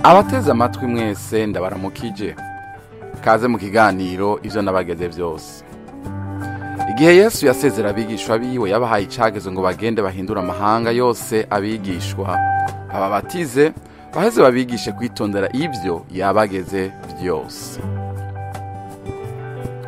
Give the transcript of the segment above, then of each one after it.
Abateze amatwi mwese ndabaramukije. Kaze mu kiganiro ivyo nabageze vyose. Igihe Yesu yasezera abigishwa biwe yabahaye icagezo ngo bagende bahindura amahanga yose abigishwa, bababatize, baheze babigishe kwitondera ivyo yabageze vyose.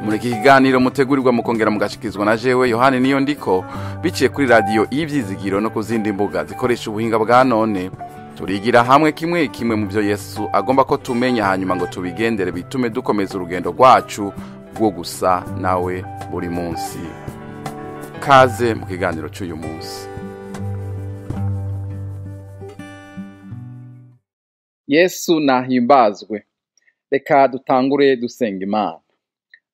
Muri iki kiganiro mutegurirwa mukongera mugashikizwa na jewe Yohani niyo ndiko, biciye kuri radio Ivyizigiro no kuzindi mbuga zikoresha ubuhinga bwa none. Turigira hamwe kimwe mu byo Yesu agomba ko tumenya, hanyuma ngo tubigendere bitume dukomeza urugendo rwacu rwo gusa nawe buri munsi. Kaze mu kiganiro cy'uyu munsi. Yesu nahimbazwe. Reka dutangure dusenga Imana.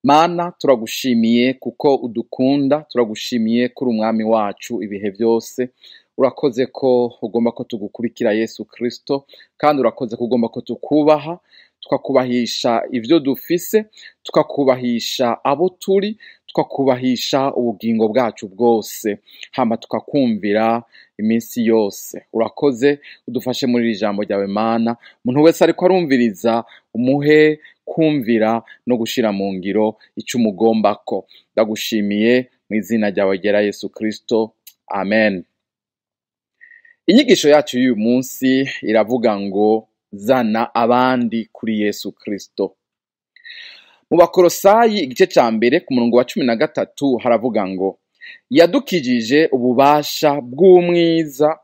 Mana, turagushimiye kuko udukunda, turagushimiye kuri umwami wacu ibihe byose. Urakoze ko ugomba ko tugukurikira Yesu Kristo, kandi urakoze ko ugomba ko tukubaha, tukakubahisha ivyo dufise, tukakubahisha abo turi, tukakubahisha ubugingo bwacu bwose, hama tukakumvira iminsi yose. Urakoze udufashe muri iri jambo ryawe Mana. Umuntu wese ariko arumviriza umuhe kumvira no gushira mu ngiro ico umugombako. Ndagushimiye mu izina ryawe ryera Yesu Kristo. Amen. Inyigisho yacu y'uyu munsi iravuga ngo zana abandi kuri Yesu Kristo. Mu Bakolosayi igice ca mbere ku murongo wa 13 haravuga ngo yadukijije ububasha bw'umwiza,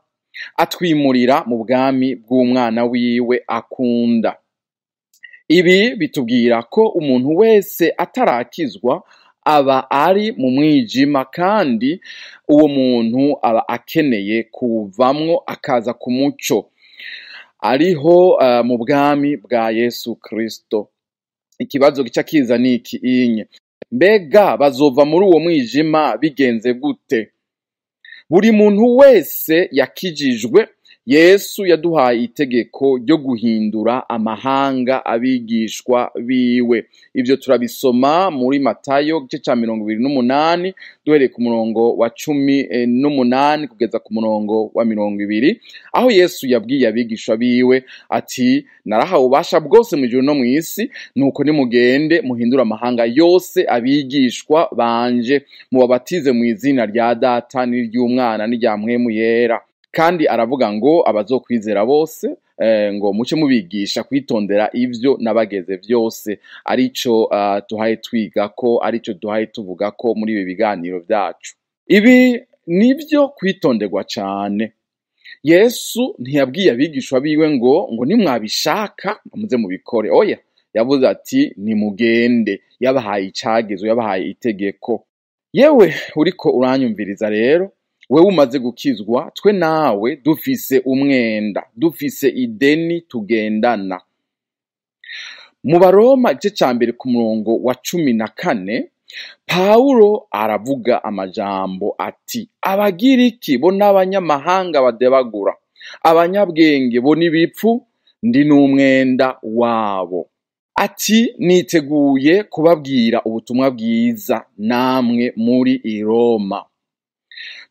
atwimurira mu bwami bw'umwana wiwe akunda. Ibi bitubwira ko umuntu wese atarakizwa aba ari mu mwijima, kandi uwo muntu aba akeneye kuvamwo akaza ku muco, ariho mu bwami bwa Yesu Kristo. Ikibazo gica kiza niki inye: mbega bazova muri uwo mwijima bigenze gute? Buri muntu wese yakijijwe. Yesu yaduhaye itegeko ryo guhindura amahanga abigishwa biwe. Ivyo turabisoma muri Matayo gice ca 28 duhereye ku murongo wa 18 kugeza ku murongo wa 20, aho Yesu yabwiye abigishwa biwe ati, narahawe ububasha bwose mu ijuru no mu isi, nuko nimugende muhindura amahanga yose abigishwa banje, mubabatize mu izina rya Data n'iry'Umwana n'irya Mpwemu Yera. Kandi aravuga ngo abazokwizera bose ngo muce mubigisha kwitondera ivyo nabageze vyose. Arico tuhaye twiga ko, arico duhaye tuvuga ko muri ibi biganiro vyacu. Ibi nivyo kwitonderwa cane. Yesu ntiyabwiye abigishwa biwe ngo nimwabishaka muze mubikore. Oya, yavuze ati nimugende. Yabahaye icagezo, yabahaye itegeko. Yewe uriko uranyumviriza rero, wewe umaze gukizwa, twe nawe dufise umwenda, dufise ideni tugendana. Mu Baroma igice ca mbere ku murongo wa 14 Pawulo aravuga amajambo ati, Abagiriki bo n'abanyamahanga badebagura, abanyabwenge bo n'ibipfu, ndi n'umwenda wabo. Ati, niteguye kubabwira ubutumwa bwiza namwe muri i Roma.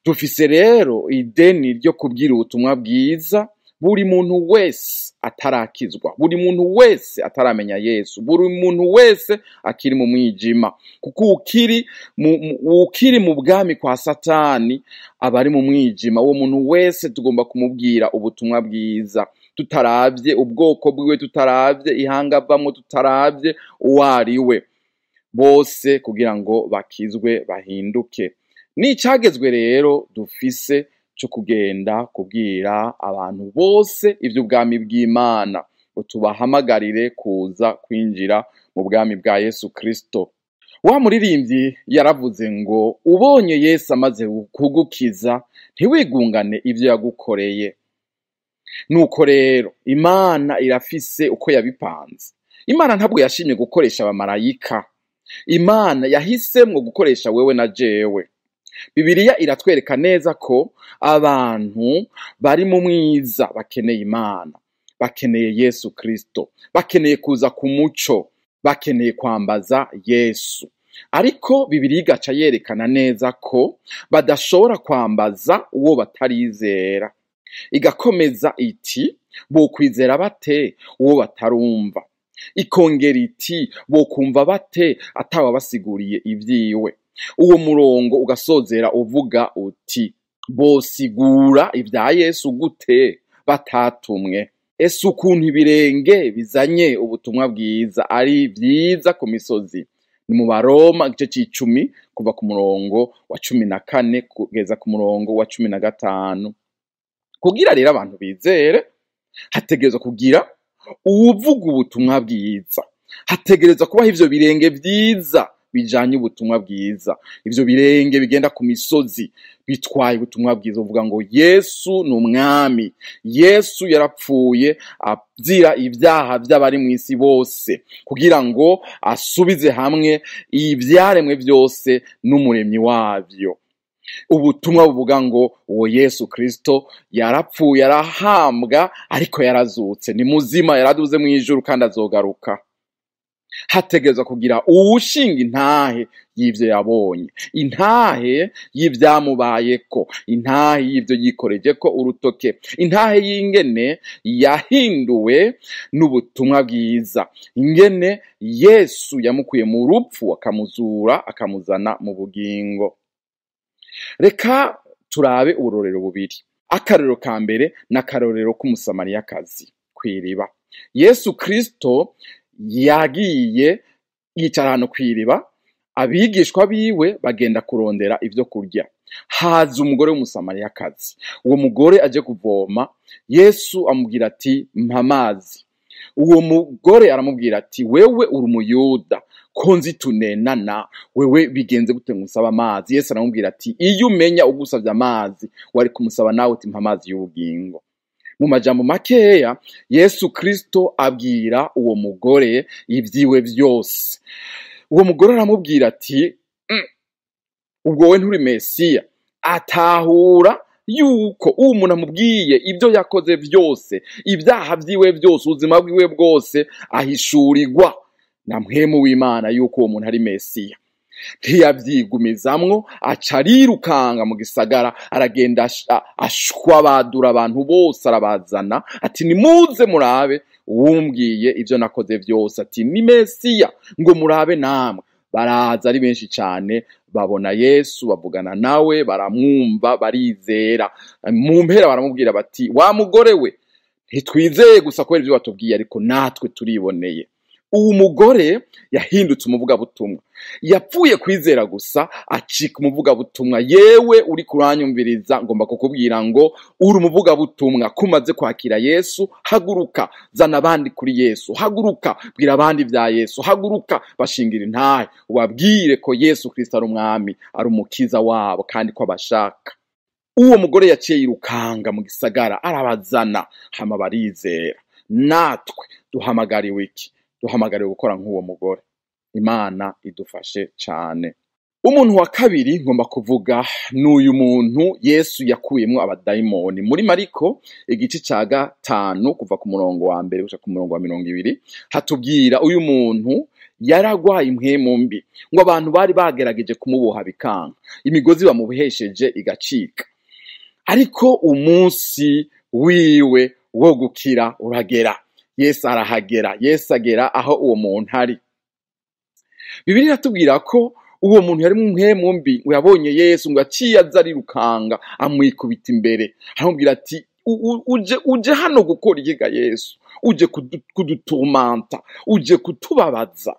Dufise rero ideni ryo kubwira ubutumwa bwiza buri muntu wese atarakizwa, buri muntu wese ataramenya Yesu, buri muntu wese akiri mu mwijima. Kuko ukiri mu bwami kwa Satani aba ari mu mwijima. Uwo muntu wese tugomba kumubwira ubutumwa bwiza, tutaravye ubwoko bwiwe, tutaravye ihanga avamwo, tutaravye uwariwe, bose kugira ngo bakizwe bahinduke. Nicagezwe rero dufise cyo kugenda kubwira abantu bose ivy'ubwami bw'Imana, ngo tubahamagarire kuza kwinjira mu bwami bwa Yesu Kristo. Wa muririmbyi yaravuze ngo ubonye Yesu amaze kugukiza ntiwigungane ivyo yagukoreye. Nuko rero Imana irafise uko yabipanze. Imana ntabwo yashimye gukoresha abamarayika. Imana yahisemwo gukoresha wewe na jewe. Bibiliya iratwereka neza ko abantu bari mu mwiza bakeneye Imana, bakeneye Yesu Kristo, bakeneye kuza ku muco, bakeneye kwambaza Yesu. Ariko Bibiliya igaca yerekana neza ko badashobora kwambaza uwo batarizera. Igakomeza iti, bokwizera bate uwo batarumva? Ikongera iti bokumva bate atawabasiguriye ivyiwe? Uwo murongo ugasozera uvuga uti bosigura ibya Yesu gute batatumwe? Ese ukuntu ibirenge bizanye ubutumwa bwiza ari vyiza ku misozi? Ni mu Baroma igice c'icumi kuva ku murongo wa 14 kugeza ku murongo wa 15. Kugira rero abantu bizere hategerezwa kugira uwuvuga ubutumwa bwiza, hategerezwa kubaho ivyo birenge vyiza bijanye ubutumwa bwiza. Ivyo birenge bigenda ku misozi bitwaye ubutumwa bwiza, uvuga ngo Yesu ni umwami, Yesu yarapfuye azira ibyaha by'abari mu isi bose kugira ngo asubize hamwe ivyaremwe byose n'umuremyi wavyo. Ubutumwa buvuga ngo uwo Yesu Kristo yarapfuye, arahambwa, ariko yarazutse, ni muzima, yaraduze mu ijuru kandi azogaruka. Hategerezwa kugira uwushinga intahe y'ivyo yabonye, intahe y'ivyamubayeko, intahe y'ivyo yikorejeko urutoke, intahe y'ingene yahinduwe n'ubutumwa bwiza, ingene Yesu yamukuye mu rupfu akamuzura akamuzana mu bugingo. Reka turabe uburorero bubiri. Akarorero ka mbere n'akarorero k'umusamariyakazi kw'iriba. Yesu Kristo yagiye yicara ahantu kw'iriba, abigishwa biwe bagenda kurondera ivyo kurya. Haza umugore w'umusamariyakazi. Uwo mugore aje kuvoma, Yesu amubwira ati mpa amazi. Uwo mugore aramubwira ati wewe uri umuyuda, ko nzi tunenana, wewe bigenze gute ngusaba amazi? Yesu aramubwira ati iyo umenya ugusavye amazi wari kumusaba nawe uti mpa amazi y'ubugingo. Mu majambo makeya Yesu Kristo abwira uwo mugore ivyiwe vyose. Uwo mugore aramubwira ati ubwo we nturi Mesiya. Atahura yuko uwo muntu amubwiye ibyo yakoze vyose, ibyaha vyiwe vyose, ubuzima bwiwe bwose ahishurirwa na mpwemu w'Imana yuko uwo muntu ari Mesiya. Ntiyavyigumizamwo, aca arirukanga mu gisagara, aragenda ashwabadura abantu bose, arabazana ati nimuze murabe uwumbwiye ivyo nakoze vyose, ati ni Mesiya, ngo murabe namwe. Baraza ari benshi cane, babona Yesu, bavugana nawe, baramwumva, barizera. Mu mpera baramubwira bati wa mugore we, ntitwizeye gusa kubera ivyo watubwiye, ariko natwe turiboneye. Uwo mugore yahindutse umuvugabutumwa, yapfuye kwizera gusa acika umuvugabutumwa. Yewe uri kuranyumviriza, ngomba kukubwira ngo uri umuvugabutumwa. Kumaze kwakira Yesu, haguruka, zana abandi kuri Yesu, haguruka, bwira abandi vya Yesu, haguruka, bashingira intahe, ubabwire ko Yesu Kristo ari umwami, ari umukiza wabo, kandi ko abashaka. Uwo mugore yaciye yirukanga mu gisagara, arabazana, hama barizera. Natwe duhamagariwe iki? Duhamagariwe gukora nk'uwo mugore. Imana idufashe cane. Umuntu wa kabiri ngomba kuvuga n'uyu muntu Yesu yakuyemwo abadayimoni. Muri Mariko igice ca 5 kuva ku murongo wa 1 gushika ku murongo wa 20 hatubwira uyu muntu yaragwaye impwemu mbi, ngo abantu bari bagerageje kumuboha bikanga, imigozi bamubohesheje igacika. Ariko umunsi wiwe wo gukira uragera. Yesu arahagera. Yesu agera aho uwo muntu ari. Bibiliya iratubwira ko uwo muntu yari mu mpwemu mbi, ngo yabonye Yesu, ngo aciye aza arirukanga amwikubita imbere, aramubwira ati uje hano gukora iki ga Yesu? Uje kudutumanta, uje kutubabaza?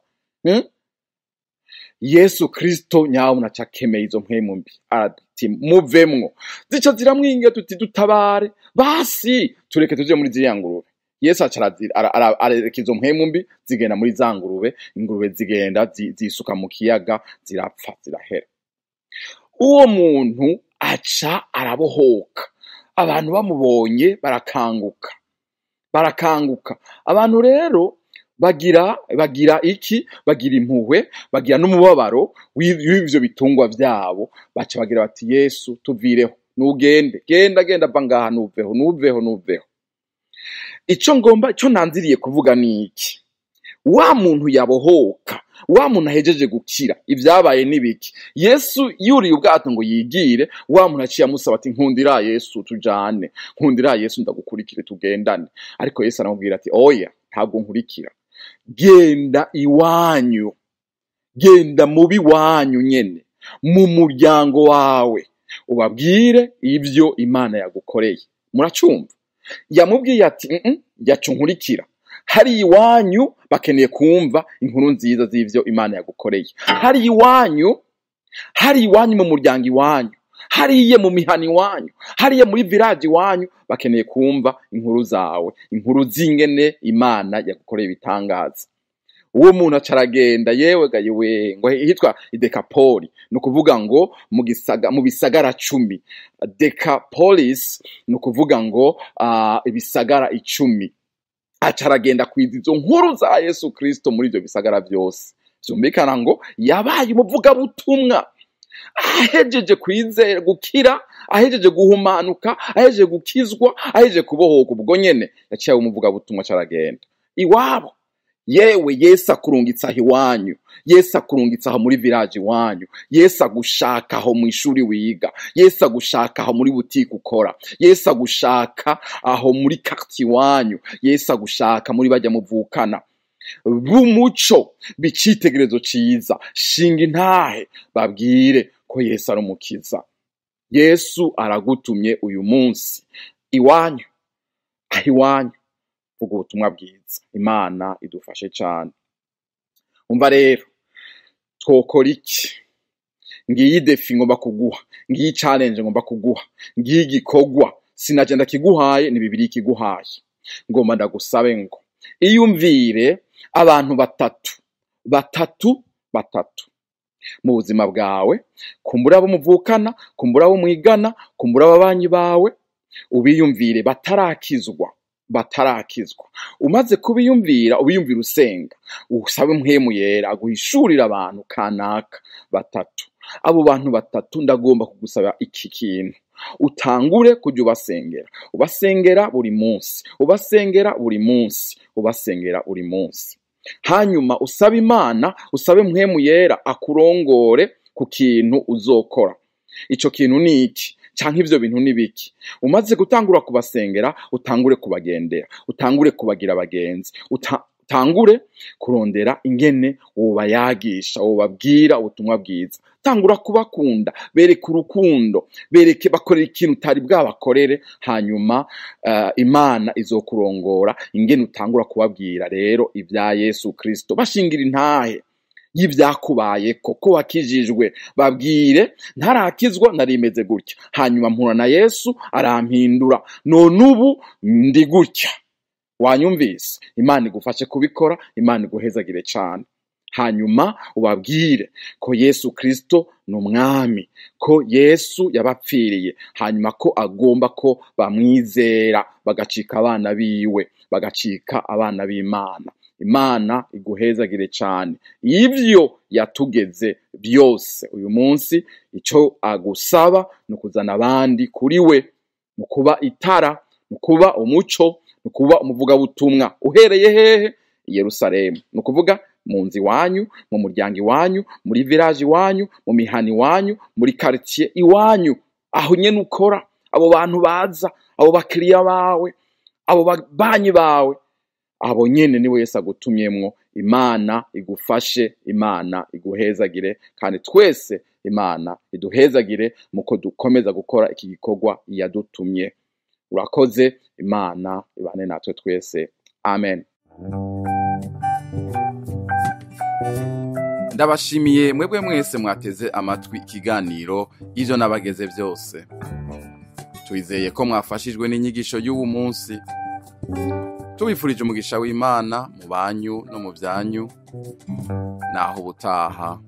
Yesu Kristo nyawo nacakemeye izo mpwemu mbi, ati muvemwo. Zica ziramwinga tuti dutabare, basi tureke tuje muri ziriya ngurube. Yesu arareka izo mpwemu mbi zigenda muri za ngurube, ingurube zigenda zisuka mu kiyaga, zirapfa, zirahera. Uwo muntu aca arabohoka. Abantu bamubonye barakanguka. Abantu rero bagira iki? Bagira impuhwe, bagira n'umubabaro w'ivyo bitungwa vyabo. Baca bagira bati Yesu tuvireho, nugende, genda bangaha, nuveho. Ico nanziriye kuvuga ni iki? Wa muntu yabohoka wa muntu ahejeje gukira ibyabaye n'ibiki. Yesu yuriye ubwato ngo yigire, wa muntu aciye amusaba ati nkundira Yesu tujane, nkundira Yesu ndagukurikire tugendane. Ariko Yesu aramubwira ati oya, ntabwo nkurikira, genda iwanyu, genda mubi wanyu nyene mu muryango wawe ubabwire ibyo Imana yagukoreye. Muracumva? Yamubwiye ati yacu nkurikira, hari iwanyu bakeneye kumva inkuru nziza z'ivyo Imana yagukoreye. Hari iwanyu mu muryango iwanyu, hariye mu mihani iwanyu, hariye muri village iwanyu bakeneye kumva inkuru zawe, inkuru z'ingene Imana yagukoreye ibitangaza. Uwo muntu acaragenda yewe gayiwe ngo hitwa Decapoli, nukuvuga ngo mu bisagara 10. Decapolis nukuvuga ngo ibisagara 10. Acaragenda kwiza izo nkuru za Yesu Kristo muri ibyo bisagara byose. Byumvikana ngo yabaye umuvuga butumwa, ahejeje kwizera gukira, ahejeje guhumanuka, ahejeje gukizwa, ahejeje kubohoka. Ubwo nyene yaciye umuvuga butumwa acaragenda iwabo. Yewe Yesu akurungitsa iwanyu, Yesu akurungitsa aho muri village iwanyu, Yesu agushaka aho mu ishuri wiga, Yesu agushaka aho muri butike ukora, Yesu agushaka aho muri quartier iwanyu, Yesu agushaka muri bajya muvukana. Bumuco bicitegerezo ciza, shinga intahe babwire ko Yesu ari umukiza. Yesu aragutumye uyu munsi iwanyu, iwanyu ubwo butumwa bwiza. Imana idufashe cyane. Umva rero twokora iki? Ngiyi defi ngomba kuguha, ngiyi challenge ngomba kuguha, ngiyi gikogwa sinagenda kiguhaye, ni Bibiliya kiguhaye. Ngomba ndagusabe ngo iyumvire abantu batatu mu buzima bwawe, kumbura abo muvukana, kumbura abo mwigana, kumbura ababanyi bawe, ubiyumvire batarakizwa. Umaze kubiyumvira, ubiyumvira usenga, usabe mpwemu yera aguhishurira abantu kanaka 3. Abo bantu 3 ndagomba kugusaba iki kintu: utangure kujya ubasengera buri munsi, hanyuma usabe Imana, usabe mpwemu yera akurongore ku kintu uzokora. Ico kintu ni iki canke ivyo bintu ni biki? Umaze gutangura kubasengera, utangure kubagendera, utangure kubagira abagenzi, utangure kurondera ingene wobayagisha, wobabwira ubutumwa bwiza. Tangura kubakunda, bereke urukundo, bereke bakorera ikintu utari bwabakorere, hanyuma Imana izokurongora ingene utangura kubabwira rero ibya Yesu Kristo, bashingira intahe y'ibyakubaye koko wakijijwe. Babwire ntarakizwa narimeze gutya, hanyuma mpura na Yesu arampindura, none ubu ndi gutya. Wanyumvise? Imana igufashe kubikora, Imana iguhezagire cyane. Hanyuma ubabwire ko Yesu Kristo ni umwami, ko Yesu yabapfiriye, hanyuma ko agomba ko bamwizera bagacika abana biwe, bagacika abana b'Imana. Imana iguhezagire cyane. Ivyo yatugeze byose uyu munsi, ico agusaba no kuzana abandi kuri we, mu kuba itara, mu kuba umuco, mu kuba umuvuga butumwa. Uhereye hehe? Yerusalemu. No kuvuga mu nzi wanyu, mu muryango iwanyu, muri village iwanyu, mu mihani iwanyu, muri quartier iwanyu, aho nyene ukora. Abo bantu baza, abo bakiriya bawe, abo babanyi bawe, abo nyene niwe Yesu agutumyemwo. Imana igufashe, Imana iguhezagire, kandi twese Imana iduhezagire muko dukomeza gukora iki gikorwa yadutumye. Urakoze. Imana ibane natwe twese. Amen. Ndabashimiye mwebwe mwese mwateze amatwi ikiganiro ivyo nabageze byose. Twizeye ko mwafashijwe n'inyigisho y'ubu munsi. Tubifurije umugisha w'Imana mu banyu no mu byanyu. Naho ubutaha.